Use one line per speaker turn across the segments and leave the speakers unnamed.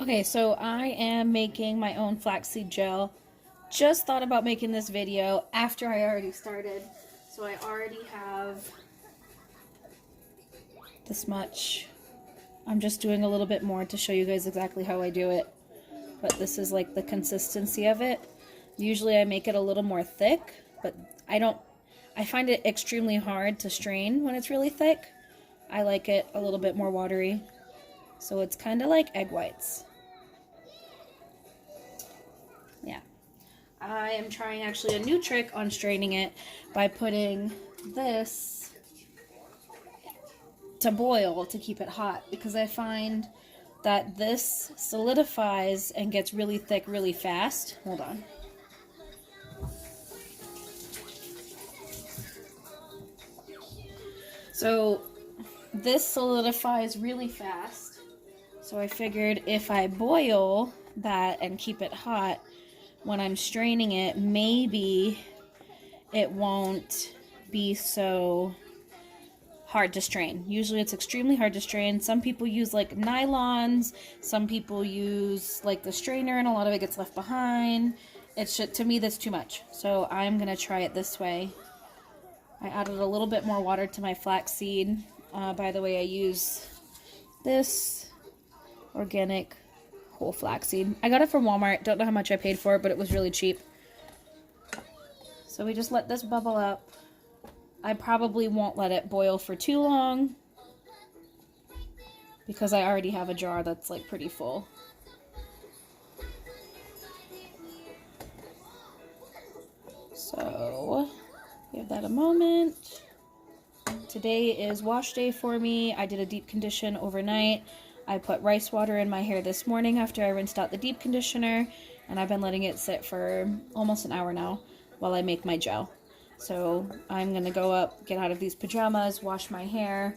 Okay, so I am making my own flaxseed gel. Just thought about making this video after I already started. So I already have this much. I'm just doing a little bit more to show you guys exactly how I do it. But this is like the consistency of it. Usually I make it a little more thick, but I find it extremely hard to strain when it's really thick. I like it a little bit more watery. So it's kind of like egg whites. Yeah. I am trying actually a new trick on straining it by putting this to boil to keep it hot, because I find that this solidifies and gets really thick really fast. Hold on. So this solidifies really fast. So I figured if I boil that and keep it hot, when I'm straining it, maybe it won't be so hard to strain. Usually it's extremely hard to strain. Some people use like nylons, some people use like the strainer, and a lot of it gets left behind. It's just, to me, that's too much. So I'm gonna try it this way. I added a little bit more water to my flaxseed. By the way, I use this organic whole flaxseed. I got it from Walmart. Don't know how much I paid for it, but it was really cheap. So we just let this bubble up. I probably won't let it boil for too long because I already have a jar that's like pretty full. So give that a moment. Today is wash day for me. I did a deep condition overnight. I put rice water in my hair this morning after I rinsed out the deep conditioner, and I've been letting it sit for almost an hour now while I make my gel. So I'm going to go up, get out of these pajamas, wash my hair,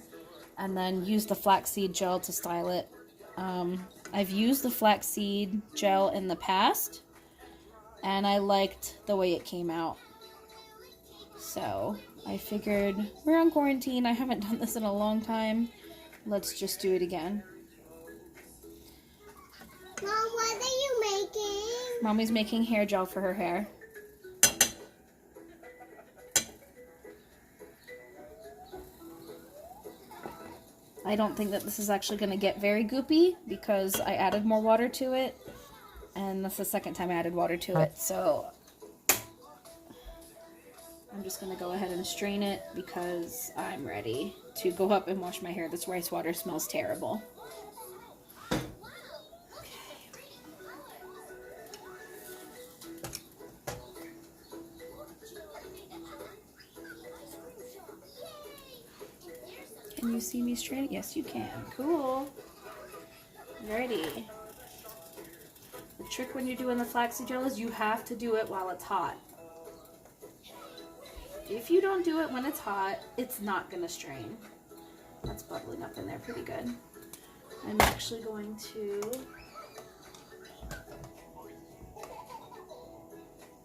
and then use the flaxseed gel to style it. I've used the flaxseed gel in the past, and I liked the way it came out. So I figured we're on quarantine. I haven't done this in a long time. Let's just do it again.
Mom, what are you making?
Mommy's making hair gel for her hair. I don't think that this is actually going to get very goopy because I added more water to it, and that's the second time I added water to it. So I'm just going to go ahead and strain it because I'm ready to go up and wash my hair. This rice water smells terrible. Can you see me strain it? Yes, you can. Cool. Alrighty. The trick when you're doing the flaxseed gel is you have to do it while it's hot. If you don't do it when it's hot, it's not going to strain. That's bubbling up in there pretty good. I'm actually going to...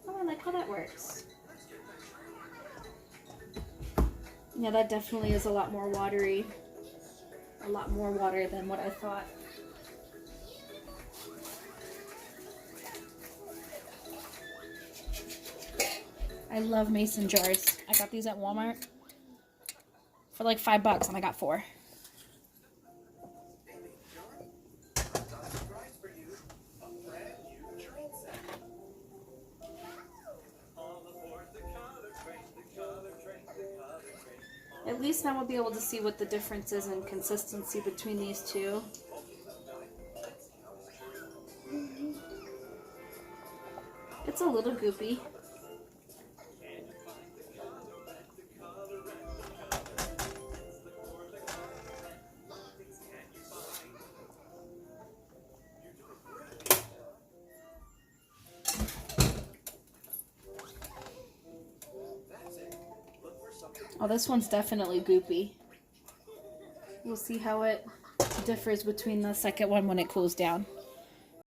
Oh, I like how that works. Yeah, that definitely is a lot more watery. A lot more water than what I thought. I love mason jars. I got these at Walmart for like $5 and I got 4. At least now we'll be able to see what the difference is in consistency between these two. It's a little goopy. Oh, this one's definitely goopy. We'll see how it differs between the second one when it cools down.